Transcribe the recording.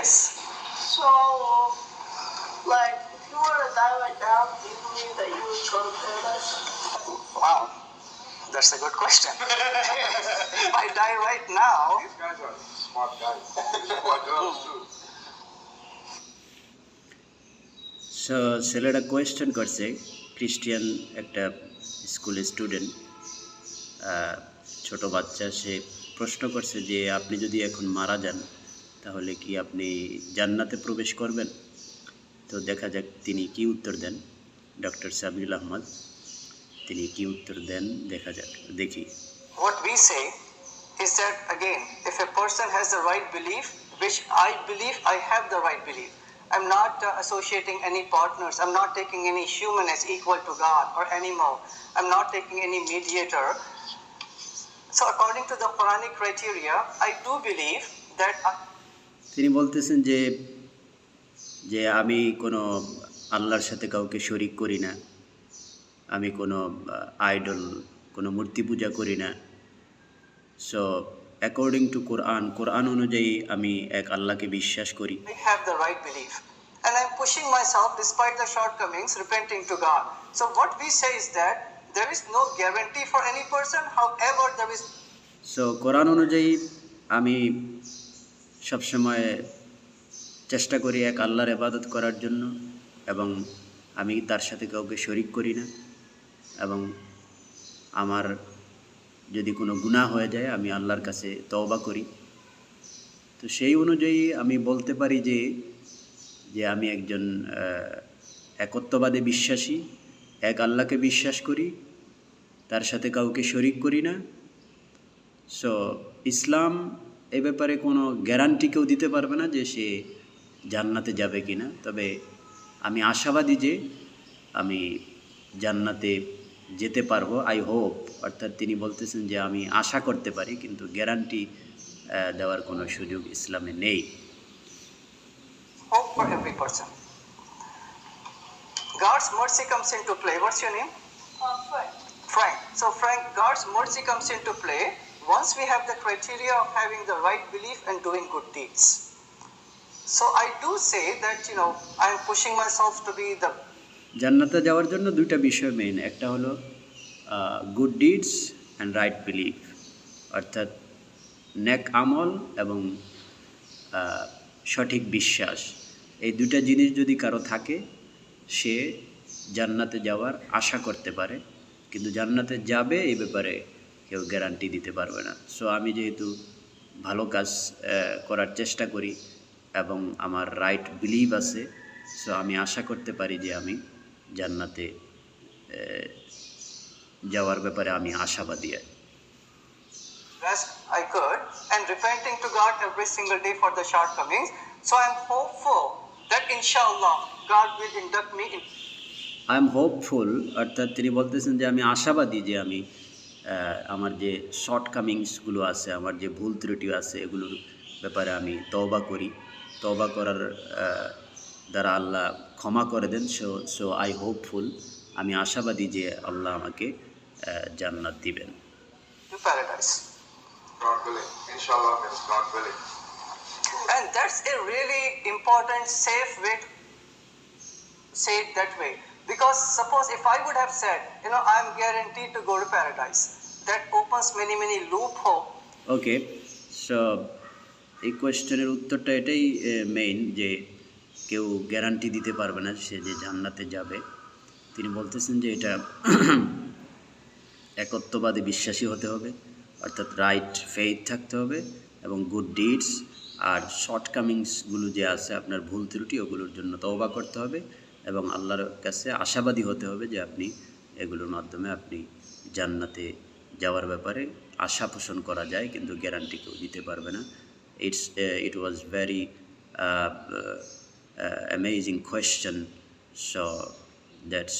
Yes. So, like, if you were to die right now, do you believe that you would go to paradise? Wow, that's a good question. If I die right now, These guys are smart guys. Smart girls too. So ছেলেরা question করছে, Christian একটা স্কুলের student, ছোট বাচ্চা, সে প্রশ্ন করছে যে আপনি যদি এখন মারা যান তাহলে কি আপনি জান্নাতে প্রবেশ করবেন? তো দেখা যাক তিনি কি উত্তর দেন। ডক্টর সাবিউল আহমদ তিনি কি উত্তর দেন দেখা যাক, দেখি। what we say is that again, if a person has the right belief, which I believe I have the right belief, I'm not associating any partners, I'm not taking any human as equal to God or animal, I'm not taking any mediator. So according to the Quranic criteria, I do believe that তিনি বলতেছেন যে যে আমি কোনো আল্লাহর সাথে কাউকে শরিক করি না, আমি কোনো আইডল, কোনো মূর্তি পূজা করি না। সো অ্যাকর্ডিং টু কোরআন অনুযায়ী আমি এক আল্লাহকে বিশ্বাস করি। I have the right belief and I'm pushing myself despite the shortcomings, repenting to God. So what we say is that there is no guarantee for any person, however there is. So কোরআন অনুযায়ী আমি সবসময় চেষ্টা করি এক আল্লাহর ইবাদত করার জন্য, এবং আমি তার সাথে কাউকে শরিক করি না, এবং আমার যদি কোনো গুনাহ হয়ে যায় আমি আল্লাহর কাছে তওবা করি। তো সেই অনুযায়ী আমি বলতে পারি যে যে আমি একজন একত্ববাদে বিশ্বাসী, এক আল্লাহকে বিশ্বাস করি, তার সাথে কাউকে শরিক করি না। সো ইসলাম এ ব্যাপারে কোনো গ্যারান্টি কেউ দিতে পারবে না যে সে জান্নাতে যাবে কি না, তবে আমি আশাবাদী যে আমি জান্নাতে যেতে পারবো, আই হোপ। অর্থাৎ তিনি বলতেছেন যে আমি আশা করতে পারি, কিন্তু গ্যারান্টি দেওয়ার কোনো সুযোগ ইসলামে নেই। Hope for every person. God's mercy comes into play. What's your name? Frank. Frank. So Frank, God's mercy comes into play once we have the criteria of having the right belief and doing good deeds. So I do say that, I'm pushing myself to be the. জান্নাতে যাওয়ার জন্য দুইটা বিষয় main, একটা হলো good deeds and right belief, অর্থাৎ নেক আমল এবং সঠিক বিশ্বাস। এই দুইটা জিনিস যদি কারো থাকে সে জান্নাতে যাওয়ার আশা করতে পারে, কিন্তু জান্নাতে যাবে এই ব্যাপারে কেউ গ্যারান্টি দিতে পারবে না। সো আমি যেহেতু ভালো কাজ করার চেষ্টা করি এবং আমার রাইট বিলিভ আছে, সো আমি আশা করতে পারি যে আমি জান্নাতে যাওয়ার ব্যাপারে আমি আশাবাদী। Best I could and repenting to God every single day for the shortcomings. So I'm hopeful that inshallah God will induct me in. I am hopeful, অর্থাৎ তিনি বলতেছেন যে আমি আশাবাদী যে আমি আমার যে শর্টকামিংসগুলো আছে, আমার যে ভুল ত্রুটি আছে, এগুলোর ব্যাপারে আমি তওবা করি। তওবা করার দ্বারা আল্লাহ ক্ষমা করে দেন। সো আই হোপফুল, আমি আশাবাদী যে আল্লাহ আমাকে জান্নাত দিবেন। To paradise. God willing. Inshallah means God willing. And that's a really important, safe way to say it that way. Because suppose if I would have said, I'm guaranteed to go to paradise, that opens many, many loopholes. Okay, so এই কোয়েশ্চেনের উত্তরটা এটাই main, যে কেউ guarantee দিতে পারবে না সে যে জান্নাতে যাবে। তিনি বলতেছেন যে এটা একত্ববাদে বিশ্বাসী হতে হবে, অর্থাৎ রাইট ফেইথ থাকতে হবে, এবং গুড ডিডস আর শর্টকামিংসগুলো যে আছে আপনার ভুল ত্রুটি, ওগুলোর জন্য তওবা করতে হবে এবং আল্লাহর কাছে আশাবাদী হতে হবে যে আপনি এগুলোর মাধ্যমে আপনি জান্নাতে যাওয়ার ব্যাপারে আশা পোষণ করা যায়, কিন্তু গ্যারান্টি কেউ দিতে পারবে না। It was very amazing question, so that's